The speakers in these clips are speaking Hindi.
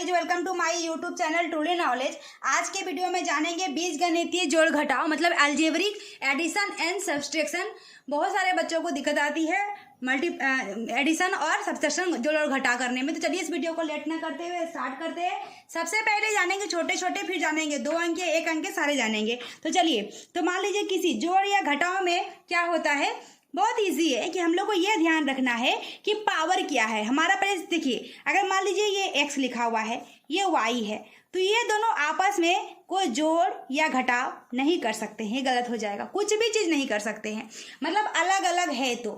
Guys, welcome to my YouTube channel Truly Knowledge. आज के वीडियो में जानेंगे बीजगणितीय जोड़ घटाव मतलब अलजेब्रिक एडिशन एंड सब्सट्रैक्शन। बहुत सारे बच्चों को दिक्कत आती है एडिशन और सब्सट्रैक्शन जोड़ और घटा करने में। तो चलिए इस वीडियो को लेट ना करते हुए स्टार्ट करते हैं। सबसे पहले जानेंगे छोटे छोटे, फिर जानेंगे 2 अंक के 1 अंक के सारे जानेंगे। तो चलिए, तो मान लीजिए किसी जोड़ या घटाव में क्या होता है, बहुत इजी है कि हम लोग को यह ध्यान रखना है कि पावर क्या है हमारा। पहले देखिए, अगर मान लीजिए ये x लिखा हुआ है, ये y है, तो ये दोनों आपस में कोई जोड़ या घटाव नहीं कर सकते हैं, गलत हो जाएगा। कुछ भी चीज नहीं कर सकते हैं, मतलब अलग अलग है तो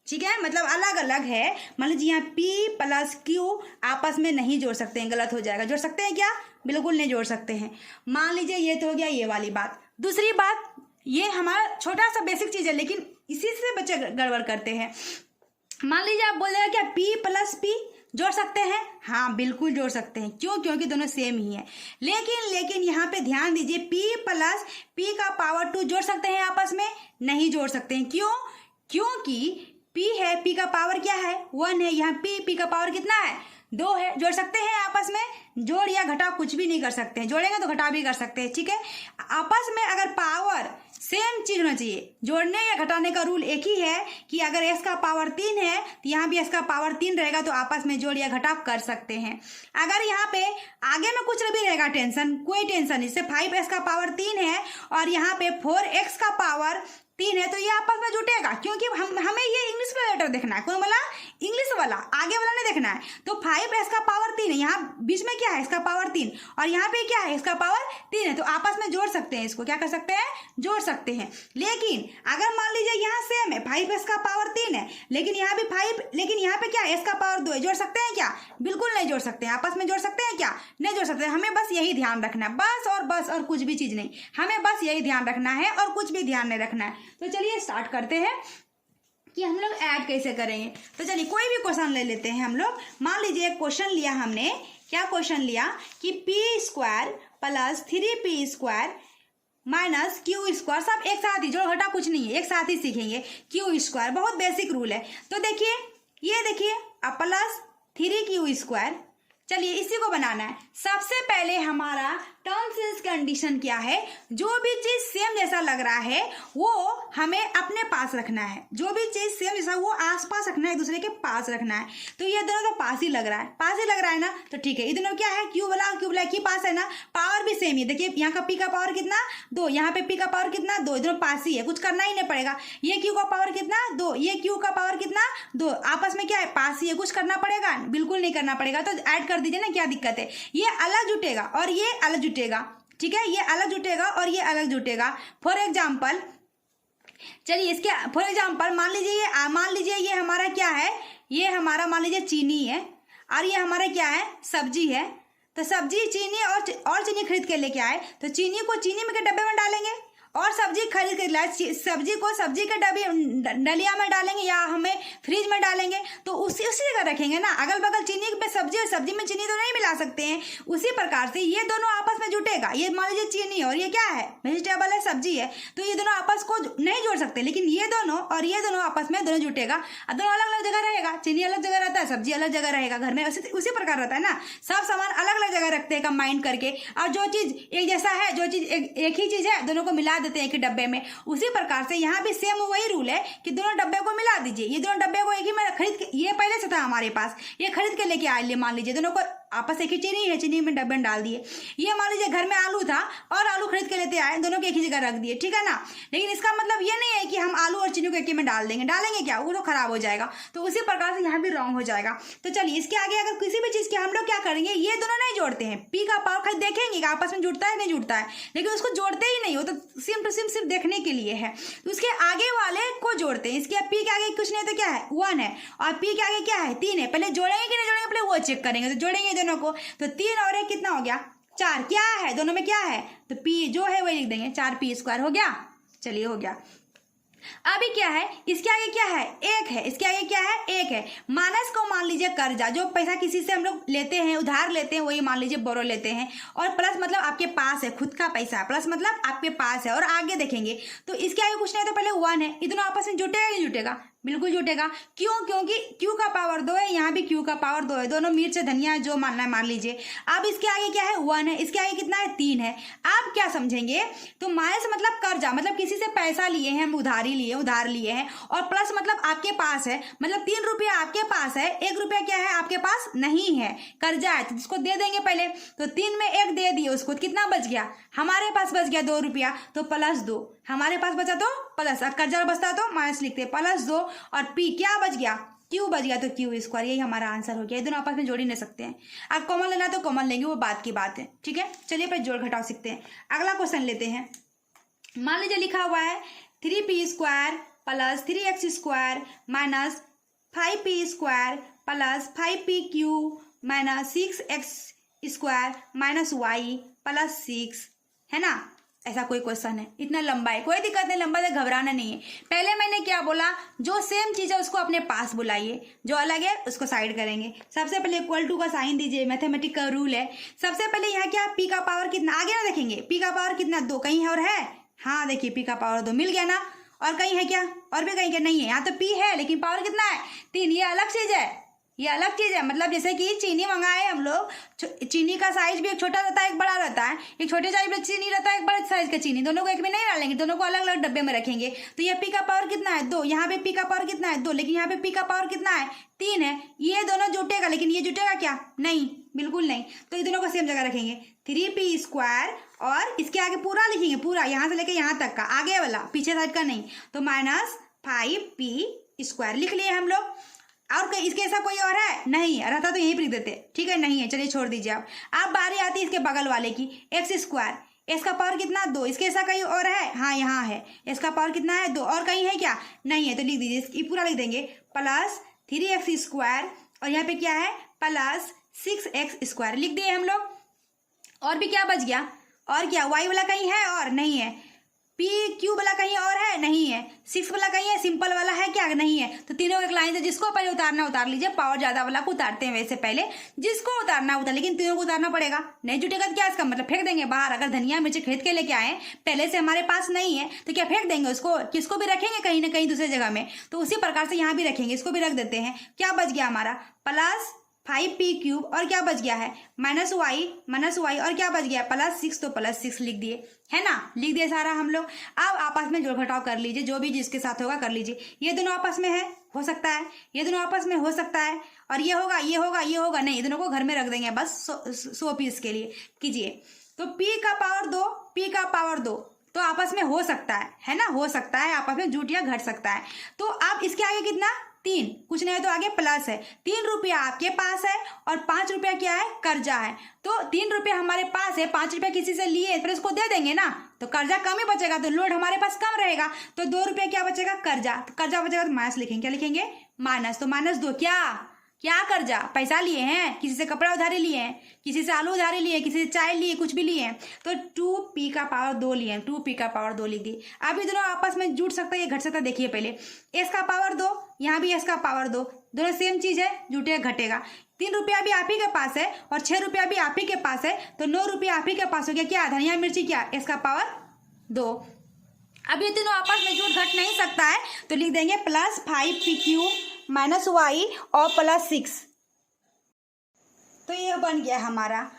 ठीक है, मतलब अलग अलग है। मान लीजिए यहाँ p प्लस q आपस में नहीं जोड़ सकते हैं, गलत हो जाएगा। जोड़ सकते हैं क्या? बिल्कुल नहीं जोड़ सकते हैं। मान लीजिए ये तो हो गया ये वाली बात। दूसरी बात, ये हमारा छोटा सा बेसिक चीज है, लेकिन इसी से बच्चे गड़बड़ करते हैं। मान लीजिए आप बोल रहे क्या p प्लस p जोड़ सकते हैं? हाँ, बिल्कुल जोड़ सकते हैं। क्यों? क्योंकि दोनों सेम ही है। लेकिन यहाँ पे ध्यान दीजिए, p प्लस p का पावर 2 जोड़ सकते हैं आपस में? नहीं जोड़ सकते हैं। क्यों? क्योंकि p है, p का पावर क्या है? 1 है। यहाँ p का पावर कितना है? 2 है। जोड़ सकते हैं आपस में? जोड़ या घटाव कुछ भी नहीं कर सकते हैं। जोड़ेंगे तो घटाव भी कर सकते हैं, ठीक है। आपस में अगर पावर सेम चीज होना चाहिए। जोड़ने या घटाने का रूल एक ही है कि अगर s का पावर 3 है तो यहाँ भी s का पावर 3 रहेगा, तो आपस में जोड़ या घटाव कर सकते हैं। अगर यहाँ पे आगे में कुछ भी रहेगा टेंशन, कोई टेंशन नहीं। जैसे 5s का पावर 3 है और यहाँ पे 4x का पावर 3 है, तो ये आपस में जुटेगा। क्योंकि हमें ये इंग्लिश वाला लेटर देखना है। कौन वाला? इंग्लिश वाला, आगे वाला नहीं देखना है। तो 5s का पावर 3 है, यहाँ बीच में क्या है? इसका पावर 3, और यहाँ पे क्या है? इसका पावर 3 है। तो आपस में जोड़ सकते हैं, इसको क्या कर सकते हैं? जोड़ सकते हैं। लेकिन अगर मान लीजिए यहाँ सेम है, 5s का पावर 3 है, लेकिन यहाँ भी 5, लेकिन यहाँ पे क्या है? s का पावर 2 है। जोड़ सकते हैं क्या? बिल्कुल नहीं जोड़ सकते हैं। आपस में जोड़ सकते हैं क्या? नहीं जोड़ सकते। हमें बस यही ध्यान रखना है, बस और कुछ भी चीज नहीं। हमें बस यही ध्यान रखना है और कुछ भी ध्यान नहीं रखना है। तो चलिए स्टार्ट करते हैं कि हम लोग ऐड कैसे करेंगे। तो चलिए कोई भी क्वेश्चन ले लेते हैं हम लोग। मान लीजिए एक क्वेश्चन लिया हमने। क्या क्वेश्चन लिया कि p² plus 3p² minus q², सब एक साथ ही, जोड़ घटा कुछ नहीं है, एक साथ ही सीखेंगे। q², बहुत बेसिक रूल है। तो देखिए, ये देखिए प्लस 3q²। चलिए इसी को बनाना है। सबसे पहले हमारा टर्म्स एंड कंडीशन क्या है? जो भी चीज सेम जैसा लग रहा है वो हमें अपने पास रखना है। जो भी चीज सेम जैसा वो आसपास रखना है, एक दूसरे के पास रखना है। तो ये दोनों तो पास ही लग रहा है, पास ही लग रहा है ना, तो ठीक है। ये दोनों क्या है? क्यू वाला की पास है ना, पावर भी सेम ही। देखिए यहाँ का p का पावर कितना? 2, यहाँ पे p का पावर कितना? 2। दोनों पास ही है, कुछ करना ही नहीं पड़ेगा। ये q का पावर कितना? 2, ये q का पावर कितना? 2। आपस में क्या है? पास ही है, कुछ करना पड़ेगा? बिल्कुल नहीं करना पड़ेगा। तो ऐड कर दीजिए ना, क्या दिक्कत है? ये अलग जुटेगा और ये अलग जुटेगा, ठीक है। ये अलग जुटेगा और ये अलग जुटेगा। फॉर एग्जाम्पल, चलिए इसके फॉर एग्जाम्पल मान लीजिए ये हमारा क्या है? ये हमारा मान लीजिए चीनी है और ये हमारा क्या है? सब्जी है। तो सब्जी, चीनी और चीनी खरीद के लेके आए, तो चीनी को चीनी में के डब्बे में डालेंगे और सब्जी खरीद के लाए, सब्जी को सब्जी के डलिया में डालेंगे या हमें फ्रिज में डालेंगे, तो उसी जगह रखेंगे ना। अगल बगल चीनी पे सब्जी और सब्जी में चीनी तो नहीं मिला सकते हैं। उसी प्रकार से ये दोनों आपस में जुटेगा। ये मान लीजिए चीनी और ये क्या है? वेजिटेबल है, सब्जी है। तो ये दोनों आपस को नहीं जोड़ सकते, लेकिन ये दोनों और ये दोनों आपस में दोनों जुटेगा। दोनों अलग अलग जगह रहेगा। चीनी अलग जगह रहता है, सब्जी अलग जगह रहेगा। घर में उसी प्रकार रहता है ना, सब सामान अलग अलग जगह रखते हैं कंबाइन करके। और जो चीज एक जैसा है, जो चीज एक ही चीज है, दोनों को मिला देते हैं एक डब्बे में। उसी प्रकार से यहाँ भी सेम वही रूल है कि दोनों डब्बे को मिला दीजिए। ये दोनों डब्बे को एक ही में खरीद के, ये पहले से था हमारे पास, ये खरीद के लेके आए। मान लीजिए दोनों को आपस एक ही चीनी है, चीनी में डब्बे में डाल दिए। ये मान लीजिए घर में आलू था और आलू खरीद के लेते आए, दोनों को एक ही जगह रख दिए, ठीक है ना। लेकिन इसका मतलब ये नहीं है कि हम आलू और चीनी को एक ही में डालेंगे क्या? वो तो खराब हो जाएगा। तो उसी प्रकार से यहाँ भी रॉन्ग हो जाएगा। तो चलिए इसके आगे अगर किसी भी चीज के हम लोग क्या करेंगे, ये दोनों नहीं जोड़ते हैं। p का पावर खाली देखेंगे कि आपस में जुड़ता है नहीं जुड़ता है, लेकिन उसको जोड़ते ही नहीं हो। तो सिम टू सिम सिर्फ देखने के लिए है। तो उसके आगे वाले को जोड़ते हैं। इसके p के आगे कुछ नहीं तो क्या है? 1 है, और p के आगे क्या है? 3 है। पहले जोड़ेंगे कि नहीं जोड़ेंगे, पहले वो चेक करेंगे। तो जोड़ेंगे दोनों को, तो 3 और 1 कितना हो गया? 4। क्या है? दोनों में क्या है? तो p जो है वही लिख देंगे, 4p² हो गया। चलिए हो गया। अभी क्या है? इसके आगे क्या है? 1 है। इसके आगे क्या है? 1 है। माइनस को मान लीजिए कर्जा, जो पैसा किसी से हम लोग लेते हैं, उधार लेते हैं, वही मान लीजिए बोरो लेते हैं। और प्लस मतलब आपके पास है, खुद का पैसा। प्लस मतलब आपके पास है। और आगे देखेंगे तो इसके आगे कुछ नहीं तो पहले 1 है। ये दोनों आपस में जुटेगा नहीं जुटेगा? बिल्कुल जुटेगा। क्यों? क्योंकि क्यू का पावर 2 है, यहाँ भी क्यू का पावर 2 है, दोनों मिर्च धनिया जो मानना है मान लीजिए। अब इसके आगे क्या है? 1 है, इसके आगे कितना है? 3 है। आप क्या समझेंगे? तो माइनस मतलब कर्जा, मतलब किसी से पैसा लिए हैं, हम उधार लिए हैं, और प्लस मतलब आपके पास है, मतलब 3 रुपया आपके पास है, 1 रुपया क्या है? आपके पास नहीं है, कर्जा है, तो जिसको दे देंगे पहले। तो 3 में 1 दे दिए उसको, कितना बच गया? हमारे पास बच गया 2 रुपया, तो +2 हमारे पास बचा, तो प्लस, और कर्जा बचता तो माइनस लिखते, +2, और पी क्या बच गया? क्यू बच गया, तो क्यू स्क्वायर, यही हमारा आंसर हो गया। ये दोनों आपस में जोड़ ही नहीं सकते हैं। आप कॉमन लेना तो कॉमन लेंगे, वो बात की बात है, ठीक है। चलिए फिर जोड़ घटाव सीखते हैं। अगला क्वेश्चन लेते हैं। मान लीजिए लिखा हुआ है 3p² + 3x² minus 5p² + 5pq - 6x² minus y + 6, है ना। ऐसा कोई क्वेश्चन है, इतना लंबा है, कोई दिक्कत नहीं, लंबा है, घबराना नहीं है। पहले मैंने क्या बोला? जो सेम चीज है उसको अपने पास बुलाइए, जो अलग है उसको साइड करेंगे। सबसे पहले इक्वल टू का साइन दीजिए, मैथमेटिक का रूल है। सबसे पहले यहाँ क्या? पी का पावर कितना? आगे ना देखेंगे, पी का पावर कितना? 2 कहीं है और है? हाँ देखिए, पी का पावर 2 मिल गया ना। और कहीं है क्या? और भी कहीं क्या? नहीं है। यहाँ तो पी है लेकिन पावर कितना है? 3। ये अलग चीज है, ये अलग चीज है। मतलब जैसे कि चीनी मंगाए हम लोग, चीनी का साइज भी एक छोटा रहता है, एक बड़ा रहता है, एक छोटे साइज में चीनी रहता है, एक बड़े साइज का चीनी, दोनों को एक में नहीं डालेंगे, दोनों को अलग अलग डब्बे में रखेंगे। तो ये पी का पावर कितना है? 2। यहाँ पे पी का पावर कितना है? 2, लेकिन यहाँ पे पी का पावर कितना है? 3 है। ये दोनों जुटेगा, लेकिन ये जुटेगा क्या? नहीं, बिल्कुल नहीं। तो ये दोनों को सेम जगह रखेंगे, 3p², और इसके आगे पूरा लिखेंगे, पूरा यहाँ से लेके यहाँ तक का, आगे वाला, पीछे साइड का नहीं। तो -5p² लिख लिए हम लोग। और इसके ऐसा कोई और है? नहीं रहता तो यहीं पर लिख देते, ठीक है, नहीं है, चलिए छोड़ दीजिए। आप अब बारी आती है इसके बगल वाले की, x², इसका पावर कितना? 2। इसके ऐसा कहीं और है? हाँ यहाँ है, इसका पावर कितना है? 2। और कहीं है क्या? नहीं है, तो लिख दीजिए, ये पूरा लिख देंगे, +3x², और यहाँ पे क्या है? +6x² लिख दिए हम लोग। और भी क्या बच गया? और क्या? y वाला कहीं है? और नहीं है। PQ वाला कहीं और है? नहीं है। 6 वाला कहीं है? सिंपल वाला है क्या? नहीं है। तो तीनों एक लाइन से, जिसको पहले उतारना उतार लीजिए। पावर ज्यादा वाला को उतारते हैं वैसे पहले, जिसको उतारना उतार, लेकिन तीनों को उतारना पड़ेगा। नहीं जुटेगा तो क्या इसका मतलब? फेंक देंगे बाहर। अगर धनिया मिर्च खरीद के लेके आए, पहले से हमारे पास नहीं है, तो क्या फेंक देंगे उसको? किसको भी रखेंगे कहीं ना कहीं दूसरे जगह में। तो उसी प्रकार से यहाँ भी रखेंगे, इसको भी रख देते हैं। क्या बच गया हमारा? +5p³ और क्या बच गया है? -y, और क्या बच गया? +6, तो +6 लिख दिए, है ना, लिख दिए सारा हम लोग। अब आपस में जोड़ घटाव कर लीजिए, जो भी जिसके साथ होगा कर लीजिए। ये दोनों आपस में है, हो सकता है, ये दोनों आपस में हो सकता है, और ये होगा, ये होगा, ये होगा, नहीं, ये दोनों को घर में रख देंगे बस 100 पीस के लिए कीजिए। तो p का पावर 2, p का पावर 2 तो आपस में हो सकता है ना, हो सकता है, आपस में जुट या घट सकता है। तो अब इसके आगे कितना? 3, कुछ नहीं है तो आगे प्लस है। 3 रुपया आपके पास है और 5 रुपया क्या है? कर्जा है। तो 3 रुपया हमारे पास है, 5 रुपया किसी से लिए, फिर उसको दे देंगे ना, तो कर्जा कम ही बचेगा, तो लोड हमारे पास कम रहेगा। तो 2 रुपया क्या बचेगा? कर्जा। तो कर्जा बचेगा तो माइनस लिखेंगे, क्या लिखेंगे? माइनस। तो -2 क्या कर्जा? पैसा लिए हैं, किसी से कपड़ा उधारी लिए हैं, किसी से आलू उधारी लिए, किसी से चाय लिए, कुछ भी लिए हैं। तो 2p का पावर 2 लिए, 2p का पावर 2 लिख दिए। अब ये दोनों आपस में जुट सकता है, ये घट सकता है। देखिए पहले s का पावर 2, यहाँ भी s का पावर 2, दोनों सेम चीज है, जुटेगा घटेगा। 3 रुपया भी आप ही के पास है और 6 रुपया भी आप ही के पास है, तो 9 रुपया आप ही के पास हो गया। क्या? धनिया मिर्ची, क्या? s का पावर 2। अब ये तीनों आपस में जुट घट नहीं सकता है, तो लिख देंगे +5pq -y और +6। तो ये बन गया हमारा,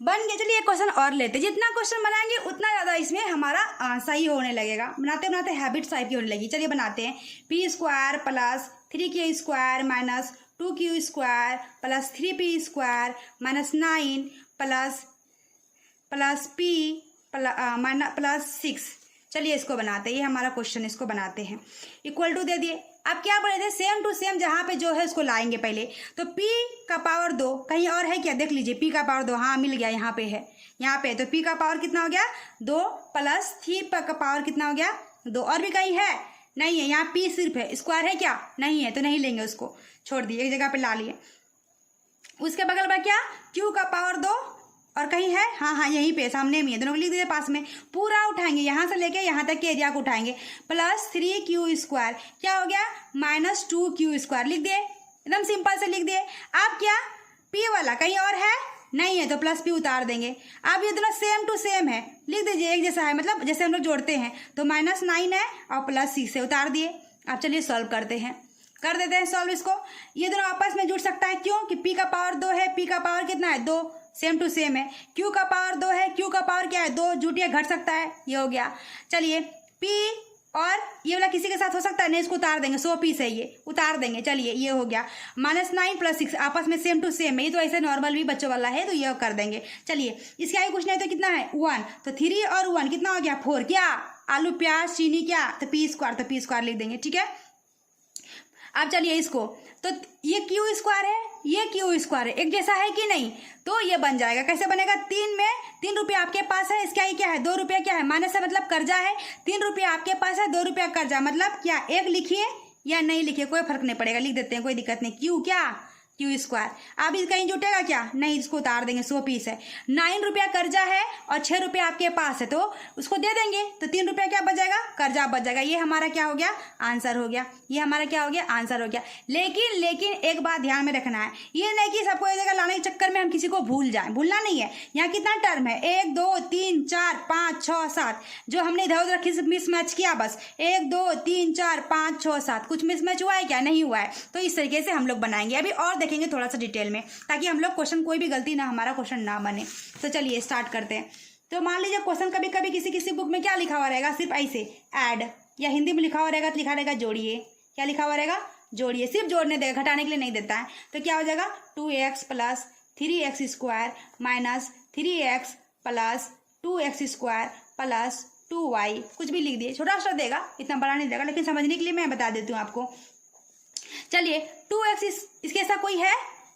बन गया। चलिए एक क्वेश्चन और लेते, जितना क्वेश्चन बनाएंगे उतना ज़्यादा इसमें हमारा सही होने लगेगा। बनाते बनाते हैबिट टाइप की होने लगी। चलिए बनाते हैं। p² + 3q² - 2q² + 3p² - 9 +p +6। चलिए इसको बनाते हैं, ये हमारा क्वेश्चन, इसको बनाते हैं। इक्वल टू दे दिए। अब क्या बोले थे? सेम टू सेम जहाँ पे जो है उसको लाएंगे पहले। तो p का पावर 2 कहीं और है क्या? देख लीजिए, p का पावर 2, हाँ मिल गया, यहाँ पे है, यहाँ पे। तो p का पावर कितना हो गया? 2 + 3 का पावर कितना हो गया? 2। और भी कहीं है? नहीं है। यहाँ p सिर्फ है, स्क्वायर है क्या? नहीं है, तो नहीं लेंगे उसको, छोड़ दिए, एक जगह पे ला लिए। उसके बगल में क्या? q का पावर 2 और कहीं है? हाँ यहीं पे सामने में है, दोनों को लिख दीजिए पास में। पूरा उठाएंगे, यहाँ से लेके यहाँ तक के एरिया को उठाएंगे। +3q², क्या हो गया? -2q² लिख दिए, एकदम सिंपल से लिख दिए। अब क्या? p वाला कहीं और है? नहीं है, तो +p उतार देंगे। अब ये दोनों सेम टू सेम है, लिख दीजिए, एक जैसा है, मतलब जैसे हम लोग जोड़ते हैं। तो -9 है और +6 से उतार दिए। अब चलिए सॉल्व करते हैं। कर देते हैं सॉल्व इसको। ये दोनों आपस में जुड़ सकता है, क्यों कि p का पावर 2 है, p का पावर कितना है 2, सेम टू सेम है। q का पावर 2 है, q का पावर क्या है 2, जुटिए घट सकता है, ये हो गया। चलिए p और ये वाला किसी के साथ हो सकता है नहीं, इसको उतार देंगे, 100 पीस है ये, उतार देंगे। चलिए ये हो गया। -9 + 6 आपस में सेम टू सेम है, ये तो ऐसे नॉर्मल भी बच्चों वाला है तो ये कर देंगे। चलिए इसके आगे कुछ नहीं तो कितना है 1, तो 3 और 1 कितना हो गया 4, क्या आलू प्याज चीनी क्या तो p², तो p² लिख देंगे, ठीक है। अब चलिए इसको, तो ये q² है, ये q² है, एक जैसा है कि नहीं, तो ये बन जाएगा। कैसे बनेगा, 3 में 3 रुपये आपके पास है, इसका ये क्या है 2 रुपया, क्या है माइनस है मतलब कर्जा है। 3 रुपये आपके पास है, 2 रुपया कर्जा, मतलब क्या एक लिखिए या नहीं लिखिए कोई फर्क नहीं पड़ेगा, लिख देते हैं कोई दिक्कत नहीं। q क्या q²। अब इस कहीं जुटेगा क्या नहीं, इसको उतार देंगे, 100 पीस है। 9 रुपया कर्जा है और 6 रुपये आपके पास है, तो उसको दे देंगे, तो 3 रुपया क्या बच जाएगा कर्जा बच जाएगा। ये हमारा क्या हो गया आंसर हो गया, ये हमारा क्या हो गया आंसर हो गया। लेकिन एक बात ध्यान में रखना है, ये नहीं कि सबको एक जगह लाने के चक्कर में हम किसी को भूल जाएं, भूलना नहीं है। यहाँ कितना टर्म है 1 2 3 4 5 6 7, जो हमने इधर उधर किसी मिसमैच किया बस 1 2 3 4 5 6 7, कुछ मिसमैच हुआ है क्या नहीं हुआ है, तो इस तरीके से हम लोग बनाएंगे। अभी और देखेंगे थोड़ा सा डिटेल में, ताकि हम लोग क्वेश्चन कोई भी गलती ना हमारा क्वेश्चन ना बने। तो चलिए स्टार्ट करते हैं। तो मान लीजिए क्वेश्चन कभी कभी किसी बुक में क्या लिखा हुआ रहेगा, सिर्फ ऐसे ऐड, या हिंदी में लिखा हुआ रहेगा तो लिखा रहेगा जोड़िए, क्या लिखा हुआ रहेगा जोड़िए, सिर्फ जोड़ने देगा, घटाने के लिए नहीं देता है। तो क्या हो जाएगा 2x + 3x² - 3x + 2x² + 2y, कुछ भी लिख दिए, छोटा छोटा देगा, इतना बड़ा नहीं देगा, लेकिन समझने के लिए मैं बता देती हूँ आपको। चलिए 2x इसके ऐसा कोई है,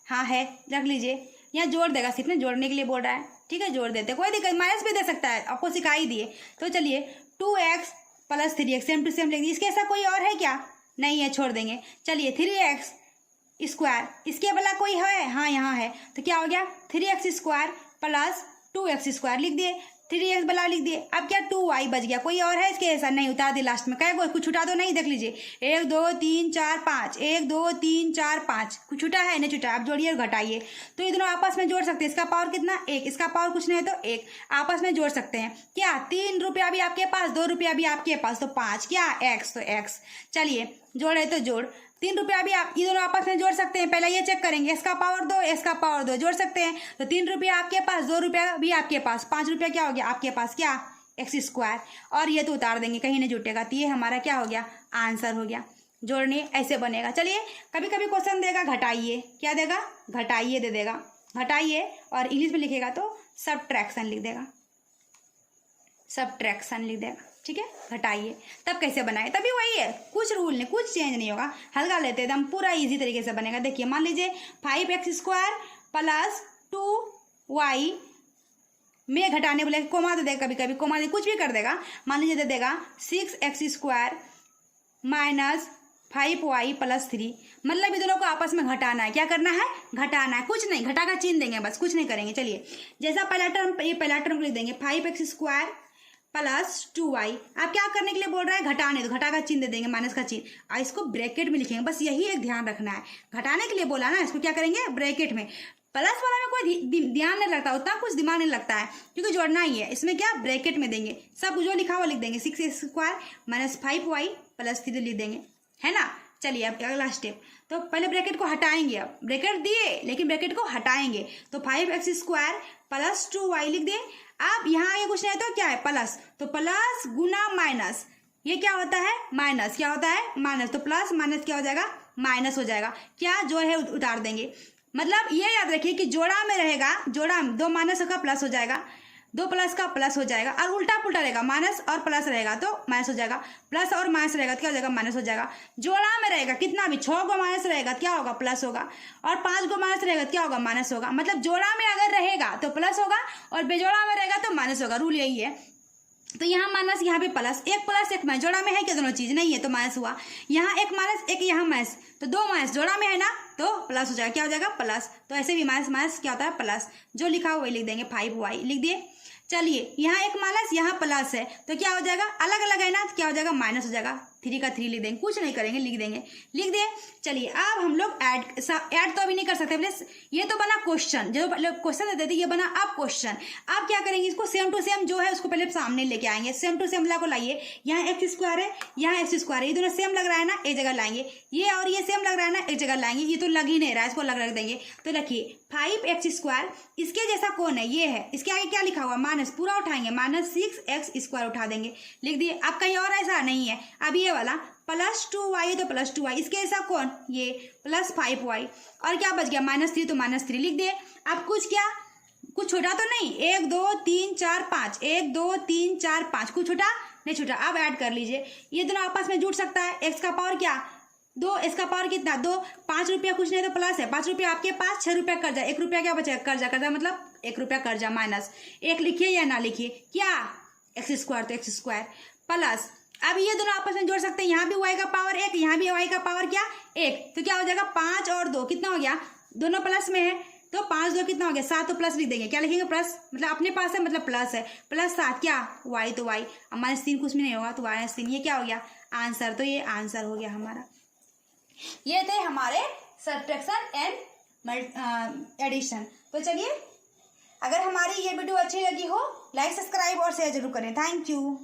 हाँ है, रख लीजिए। यहाँ जोड़ देगा, सिर्फ ना जोड़ने के लिए बोल रहा है, ठीक है जोड़ देते, कोई दिक्कत, माइनस भी दे सकता है, आपको सिखा ही दिए। तो चलिए 2x + 3x same to same लिख दिए। इसके ऐसा कोई और है क्या नहीं है, छोड़ देंगे। चलिए 3x², इसके वाला कोई है, हाँ यहाँ है, तो क्या हो गया 3x² + 2x² लिख दिए, 3x वाला लिख दिए। अब क्या 2y बच गया, कोई और है इसके ऐसा नहीं, उतार दिए लास्ट में, क्या कुछ छुटा दो नहीं, देख लीजिए 1 2 3 4 5, 1 2 3 4 5, कुछ छुटा है नहीं छुटा, आप जोड़िए और घटाइए। तो ये दोनों आपस में जोड़ सकते हैं, इसका पावर कितना 1, इसका पावर कुछ नहीं है तो 1, आपस में जोड़ सकते हैं। क्या 3 रुपया भी आपके पास, 2 रुपया भी आपके पास, तो 5, क्या x, तो x। चलिए जोड़ है तो जोड़, 3 रुपया भी आप ये दोनों आपस में जोड़ सकते हैं। पहले ये चेक करेंगे, इसका पावर 2, इसका पावर 2, जोड़ सकते हैं। तो 3 रुपया आपके पास, 2 रुपया भी आपके पास, 5 रुपया क्या हो गया आपके पास, क्या x², और ये तो उतार देंगे, कहीं नहीं जुटेगा, तो ये हमारा क्या हो गया आंसर हो गया। जोड़ने ऐसे बनेगा। चलिए कभी कभी क्वेश्चन देगा घटाइए, क्या देगा घटाइए दे देगा, घटाइए, और इंग्लिश में लिखेगा तो सब्ट्रैक्शन लिख देगा, सब्ट्रैक्शन लिख देगा, ठीक है घटाइए। तब कैसे बनाए, तभी वही है, कुछ रूल नहीं, कुछ चेंज नहीं होगा, हल्का लेते एकदम पूरा इजी तरीके से बनेगा। देखिए मान लीजिए 5x² + 2y में घटाने बोले, कोमा दे देगा, कभी कभी कोमा दे, कुछ भी कर देगा। मान लीजिए दे देगा 6x² - 5y + 3, मतलब ये दोनों को आपस में घटाना है, क्या करना है घटाना है, कुछ नहीं, घटा का चिन्ह देंगे बस, कुछ नहीं करेंगे। चलिए जैसा पहला टर्म, ये पहला टर्म लिख देंगे 5x² + 2y, आप क्या करने के लिए बोल रहा है घटाने, तो घटा का चिन्ह दे देंगे, माइनस का चिन्ह, और इसको ब्रैकेट में लिखेंगे, बस यही एक ध्यान रखना है, घटाने के लिए बोला ना, इसको क्या करेंगे ब्रैकेट में। प्लस वाला में कोई ध्यान नहीं लगता, उतना कुछ दिमाग नहीं लगता है, क्योंकि जोड़ना ही है, इसमें क्या ब्रैकेट में देंगे, सब जो लिखा हुआ लिख देंगे, 6x² - 5y + 3 लिख देंगे, है ना। चलिए अब अगला स्टेप, तो पहले ब्रैकेट को हटाएंगे, अब ब्रैकेट दिए लेकिन ब्रैकेट को हटाएंगे, तो 5x² + 2y लिख दें। अब यहाँ आगे कुछ नहीं है तो क्या है प्लस, तो प्लस गुना माइनस, ये क्या होता है माइनस, क्या होता है माइनस, तो प्लस माइनस क्या हो जाएगा माइनस हो जाएगा, क्या जो है उतार देंगे। मतलब ये याद रखिए कि जोड़ा में रहेगा, जोड़ा 2 माइनस का प्लस हो जाएगा, 2 प्लस का प्लस हो जाएगा, और उल्टा पुल्टा रहेगा, माइनस और प्लस रहेगा तो माइनस हो जाएगा, प्लस और माइनस रहेगा तो क्या हो जाएगा माइनस हो जाएगा। जोड़ा में रहेगा कितना भी, 6 को माइनस रहेगा क्या होगा प्लस होगा, और 5 को माइनस रहेगा क्या होगा माइनस होगा। मतलब जोड़ा में अगर रहेगा तो प्लस होगा, और बेजोड़ा में रहेगा तो माइनस होगा, रूल यही है। तो यहाँ माइनस, यहाँ पे प्लस, एक प्लस एक माइनस, जोड़ा में है क्या दोनों चीज नहीं है तो माइनस हुआ, यहाँ एक माइनस एक यहाँ माइनस, तो 2 माइनस, जोड़ा में है ना तो प्लस हो जाएगा, क्या हो जाएगा प्लस। तो ऐसे भी माइनस माइनस क्या होता है प्लस, जो लिखा हुआ वही लिख देंगे, 5y लिख दिए। चलिए यहाँ एक माइनस यहाँ प्लस है तो क्या हो जाएगा, अलग अलग है ना तो क्या हो जाएगा माइनस हो जाएगा, 3 का 3 लिख देंगे, कुछ नहीं करेंगे, लिख देंगे, लिख दिए। चलिए अब हम लोग ऐड तो अभी नहीं कर सकते प्लीज, ये तो बना क्वेश्चन, जो क्वेश्चन देते थे ये बना अब क्वेश्चन। अब क्या करेंगे, इसको सेम टू सेम जो है उसको पहले सामने लेके आएंगे, सेम टू सेम ला को लाइए, यहाँ एक्स स्क्वायर है, यहाँ एक्स स्क्वायर है, ये दोनों सेम लग रहा है ना, एक जगह लाएंगे, ये और ये सेम लग रहा है ना, एक जगह लाएंगे, ये तो लग ही नहीं रहा है, इसको लग रख देंगे। तो देखिए 5x², इसके जैसा कौन है, ये है, इसके आगे क्या लिखा हुआ माइनस, पूरा उठाएंगे, -6x² उठा देंगे, लिख दिए। अब कहीं और ऐसा नहीं है, अब ये वाला +2y तो +2y, इसके ऐसा कौन, ये +5y, और क्या बच गया -3 तो -3 लिख दिए। अब कुछ छोटा तो नहीं, 1 2 3 4 5, 1 2 3 4 5, कुछ छोटा नहीं छोटा। अब ऐड कर लीजिए, ये दोनों आपस में जुड़ सकता है, x का पावर क्या 2, इसका पावर कितना 2, 5 रुपया कुछ नहीं तो प्लस है, 5 रुपया आपके पास, 6 रुपया कर्जा, 1 रुपया क्या बचेगा, कर्जा मतलब 1 रुपया कर्जा माइनस 1 लिखिए या ना लिखिए, क्या x² तो x² प्लस, अब ये दोनों आपस में जोड़ सकते हैं, यहाँ भी y का पावर 1, यहाँ भी y का पावर क्या 1, तो क्या हो जाएगा 5 और 2 कितना हो गया, दोनों प्लस में है, तो 5 2 कितना हो गया 7, तो प्लस लिख देंगे, क्या लिखेंगे प्लस, मतलब अपने पास है मतलब प्लस है, +7 क्या y तो y, अब -3 कुछ भी नहीं होगा तो -3, ये क्या हो गया आंसर, तो ये आंसर हो गया हमारा। ये थे हमारे सब्ट्रैक्शन एंड एडिशन। तो चलिए, अगर हमारी ये वीडियो अच्छी लगी हो, लाइक सब्सक्राइब और शेयर जरूर करें। Thank you.